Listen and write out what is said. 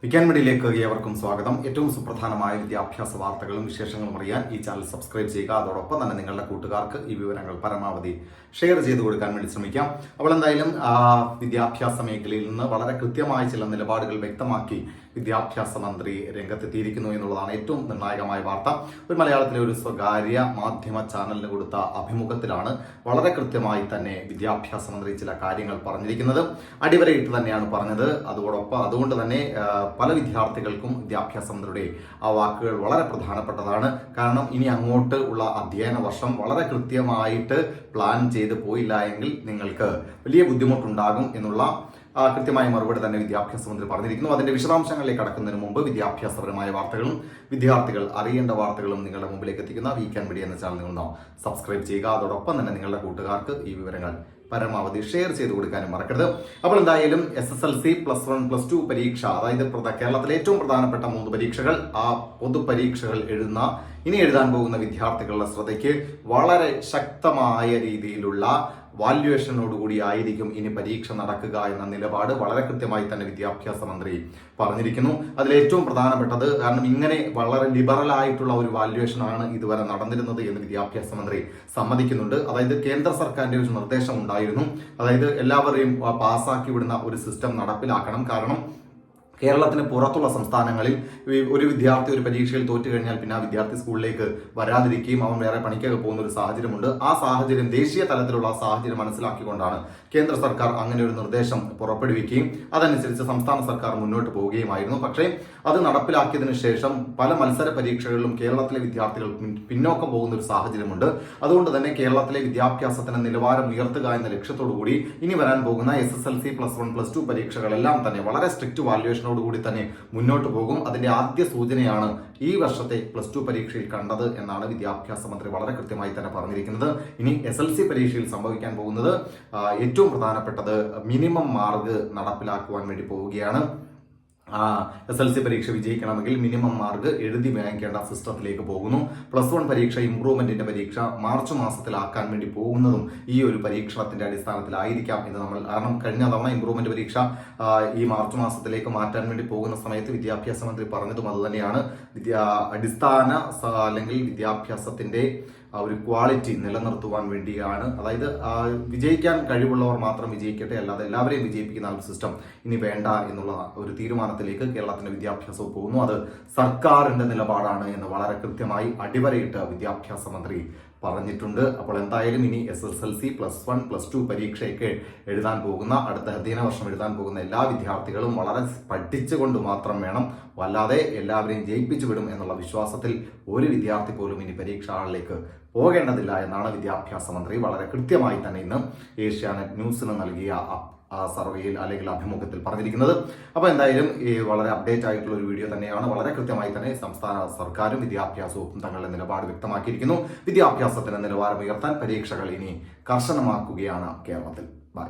വിക്കാൻ മീഡിയയിലേക്ക് ഏവർക്കും സ്വാഗതം. ഏറ്റവും സുപ്രധാനമായ വിദ്യാഭ്യാസ വാർത്തകളും വിശേഷങ്ങളും അറിയാൻ ഈ ചാനൽ സബ്സ്ക്രൈബ് ചെയ്യുക. അതോടൊപ്പം തന്നെ നിങ്ങളുടെ കൂട്ടുകാർക്ക് ഈ വിവരങ്ങൾ പരമാവധി ഷെയർ ചെയ്ത് കൊടുക്കാൻ വേണ്ടി ശ്രമിക്കാം. അപ്പോൾ എന്തായാലും വിദ്യാഭ്യാസ മേഖലയിൽ നിന്ന് വളരെ കൃത്യമായ ചില നിലപാടുകൾ വ്യക്തമാക്കി വിദ്യാഭ്യാസ മന്ത്രി രംഗത്തെത്തിയിരിക്കുന്നു എന്നുള്ളതാണ് ഏറ്റവും നിർണായകമായ വാർത്ത. ഒരു മലയാളത്തിലെ ഒരു സ്വകാര്യ മാധ്യമ ചാനലിന് കൊടുത്ത അഭിമുഖത്തിലാണ് വളരെ കൃത്യമായി തന്നെ വിദ്യാഭ്യാസ മന്ത്രി ചില കാര്യങ്ങൾ പറഞ്ഞിരിക്കുന്നത്. അടിവരയിട്ട് തന്നെയാണ് പറഞ്ഞത്. അതുകൊണ്ട് തന്നെ പല വിദ്യാർത്ഥികൾക്കും വിദ്യാഭ്യാസ മന്ത്രിയുടെ ആ വാക്കുകൾ വളരെ പ്രധാനപ്പെട്ടതാണ്. കാരണം ഇനി അങ്ങോട്ട് ഉള്ള അധ്യയന വർഷം വളരെ കൃത്യമായിട്ട് പ്ലാൻ ചെയ്ത് പോയില്ല എങ്കിൽ നിങ്ങൾക്ക് വലിയ ബുദ്ധിമുട്ടുണ്ടാകും എന്നുള്ള കൃത്യമായ മറുപടി തന്നെ വിദ്യാഭ്യാസ മന്ത്രി പറഞ്ഞിരിക്കുന്നു. അതിന്റെ വിശദാംശങ്ങളിലേക്ക് കടക്കുന്നതിന് മുമ്പ് വിദ്യാഭ്യാസപരമായ വാർത്തകളും വിദ്യാർത്ഥികൾ അറിയേണ്ട വാർത്തകളും നിങ്ങളുടെ മുമ്പിലേക്ക് എത്തിക്കുന്ന വീക്കാൻ മീഡിയ എന്ന ചാനൽ നിന്നോ സബ്സ്ക്രൈബ് ചെയ്യുക. അതോടൊപ്പം തന്നെ നിങ്ങളുടെ കൂട്ടുകാർക്ക് ഈ വിവരങ്ങൾ പരമാവധി ഷെയർ ചെയ്ത് കൊടുക്കാനും മറക്കരുത്. അപ്പോൾ എന്തായാലും SSLC +1 +2 പരീക്ഷ, അതായത് കേരളത്തിലെ ഏറ്റവും പ്രധാനപ്പെട്ട 3 പരീക്ഷകൾ, ആ പൊതുപരീക്ഷകൾ ഇനി എഴുതാൻ പോകുന്ന വിദ്യാർത്ഥികളുടെ ശ്രദ്ധയ്ക്ക് വളരെ ശക്തമായ രീതിയിലുള്ള വാല്യുവേഷനോടുകൂടി ആയിരിക്കും ഇനി പരീക്ഷ നടക്കുക എന്ന നിലപാട് വളരെ കൃത്യമായി തന്നെ വിദ്യാഭ്യാസ മന്ത്രി പറഞ്ഞിരിക്കുന്നു. അതിലേറ്റവും പ്രധാനപ്പെട്ടത്, കാരണം ഇങ്ങനെ വളരെ ലിബറൽ ആയിട്ടുള്ള ഒരു വാല്യുവേഷൻ ആണ് ഇതുവരെ നടന്നിരുന്നത് എന്ന് വിദ്യാഭ്യാസ മന്ത്രി സമ്മതിക്കുന്നുണ്ട്. അതായത് കേന്ദ്ര സർക്കാരിന്റെ ഒരു നിർദ്ദേശം ഉണ്ടായിരുന്നു, അതായത് എല്ലാവരെയും പാസ്സാക്കി വിടുന്ന ഒരു സിസ്റ്റം നടപ്പിലാക്കണം. കാരണം കേരളത്തിന് പുറത്തുള്ള സംസ്ഥാനങ്ങളിൽ ഒരു വിദ്യാർത്ഥി ഒരു പരീക്ഷയിൽ തോറ്റു കഴിഞ്ഞാൽ പിന്നെ ആ വിദ്യാർത്ഥി സ്കൂളിലേക്ക് വരാതിരിക്കുകയും അവൻ വേറെ പണിക്കൊക്കെ പോകുന്ന ഒരു സാഹചര്യമുണ്ട്. ആ സാഹചര്യം, ദേശീയ തലത്തിലുള്ള സാഹചര്യം മനസ്സിലാക്കിക്കൊണ്ടാണ് കേന്ദ്ര സർക്കാർ അങ്ങനെ ഒരു നിർദ്ദേശം പുറപ്പെടുവിക്കുകയും അതനുസരിച്ച് സംസ്ഥാന സർക്കാർ മുന്നോട്ട് പോവുകയുമായിരുന്നു. പക്ഷേ അത് നടപ്പിലാക്കിയതിനു ശേഷം പല മത്സര പരീക്ഷകളിലും കേരളത്തിലെ വിദ്യാർത്ഥികൾ പിന്നോക്കം പോകുന്ന ഒരു സാഹചര്യമുണ്ട്. അതുകൊണ്ട് തന്നെ കേരളത്തിലെ വിദ്യാഭ്യാസത്തിന് നിലവാരം ഉയർത്തുക എന്ന ലക്ഷ്യത്തോടു കൂടി ഇനി വരാൻ പോകുന്ന SSLC +1 +2 പരീക്ഷകളെല്ലാം തന്നെ വളരെ സ്ട്രിക്റ്റ് വാല്യുവേഷൻ കൂടി തന്നെ മുന്നോട്ട് പോകും. അതിന്റെ ആദ്യ സൂചനയാണ് ഈ വർഷത്തെ +2 പരീക്ഷയിൽ കണ്ടത് എന്നാണ് വിദ്യാഭ്യാസ മന്ത്രി വളരെ കൃത്യമായി തന്നെ പറഞ്ഞിരിക്കുന്നത്. ഇനി SLC പരീക്ഷയിൽ സംഭവിക്കാൻ പോകുന്നത് ഏറ്റവും പ്രധാനപ്പെട്ടത് മിനിമം മാർക്ക് നടപ്പിലാക്കുവാൻ വേണ്ടി പോവുകയാണ്. SLC പരീക്ഷ വിജയിക്കണമെങ്കിൽ മിനിമം മാർക്ക് എഴുതി വാങ്ങിക്കേണ്ട സിസ്റ്റത്തിലേക്ക് പോകുന്നു. +1 പരീക്ഷ ഇംപ്രൂവ്മെന്റിന്റെ പരീക്ഷ മാർച്ച് മാസത്തിലാക്കാൻ വേണ്ടി പോകുന്നതും ഈ ഒരു പരീക്ഷണത്തിന്റെ അടിസ്ഥാനത്തിലായിരിക്കാം എന്ന് കാരണം കഴിഞ്ഞ തവണ ഇംപ്രൂവ്മെന്റ് പരീക്ഷ ഈ മാർച്ച് മാസത്തിലേക്ക് മാറ്റാൻ വേണ്ടി പോകുന്ന സമയത്ത് വിദ്യാഭ്യാസ മന്ത്രി പറഞ്ഞതും അതുതന്നെയാണ്. അടിസ്ഥാന അല്ലെങ്കിൽ വിദ്യാഭ്യാസത്തിന്റെ ഒരു ക്വാളിറ്റി നിലനിർത്തുവാൻ വേണ്ടിയാണ്. അതായത് വിജയിക്കാൻ കഴിവുള്ളവർ മാത്രം വിജയിക്കട്ടെ, അല്ലാതെ എല്ലാവരെയും വിജയിപ്പിക്കുന്ന ഒരു സിസ്റ്റം ഇനി വേണ്ട എന്നുള്ള ഒരു തീരുമാനത്തിലേക്ക് കേരളത്തിന്റെ വിദ്യാഭ്യാസം പോകുന്നു. അത് സർക്കാരിന്റെ നിലപാടാണ് എന്ന് വളരെ കൃത്യമായി അടിവരയിട്ട് വിദ്യാഭ്യാസ മന്ത്രി പറഞ്ഞിട്ടുണ്ട്. അപ്പോൾ എന്തായാലും ഇനി SSLC +1 +2 പരീക്ഷയൊക്കെ എഴുതാൻ പോകുന്ന, അടുത്ത അധ്യയന വർഷം എഴുതാൻ പോകുന്ന എല്ലാ വിദ്യാർത്ഥികളും വളരെ പഠിച്ചുകൊണ്ട് മാത്രം വേണം, അല്ലാതെ എല്ലാവരെയും ജയിപ്പിച്ചു വിടും എന്നുള്ള വിശ്വാസത്തിൽ ഒരു വിദ്യാർത്ഥി പോലും ഇനി പരീക്ഷ ഹാളിലേക്ക് പോകേണ്ടതില്ല എന്നാണ് വിദ്യാഭ്യാസ മന്ത്രി വളരെ കൃത്യമായി തന്നെ ഇന്ന് ഏഷ്യാനെറ്റ് ന്യൂസിന് നൽകിയ സർവേയിൽ അല്ലെങ്കിൽ അഭിമുഖത്തിൽ പറഞ്ഞിരിക്കുന്നത്. അപ്പോൾ എന്തായാലും ഈ വളരെ അപ്ഡേറ്റ് ആയിട്ടുള്ള ഒരു വീഡിയോ തന്നെയാണ്. വളരെ കൃത്യമായി തന്നെ സംസ്ഥാന സർക്കാരും വിദ്യാഭ്യാസവും തങ്ങളുടെ നിലപാട് വ്യക്തമാക്കിയിരിക്കുന്നു. വിദ്യാഭ്യാസത്തിന് നിലവാരം ഉയർത്താൻ പരീക്ഷകൾ ഇനി കർശനമാക്കുകയാണ് കേരളത്തിൽ. ബൈ.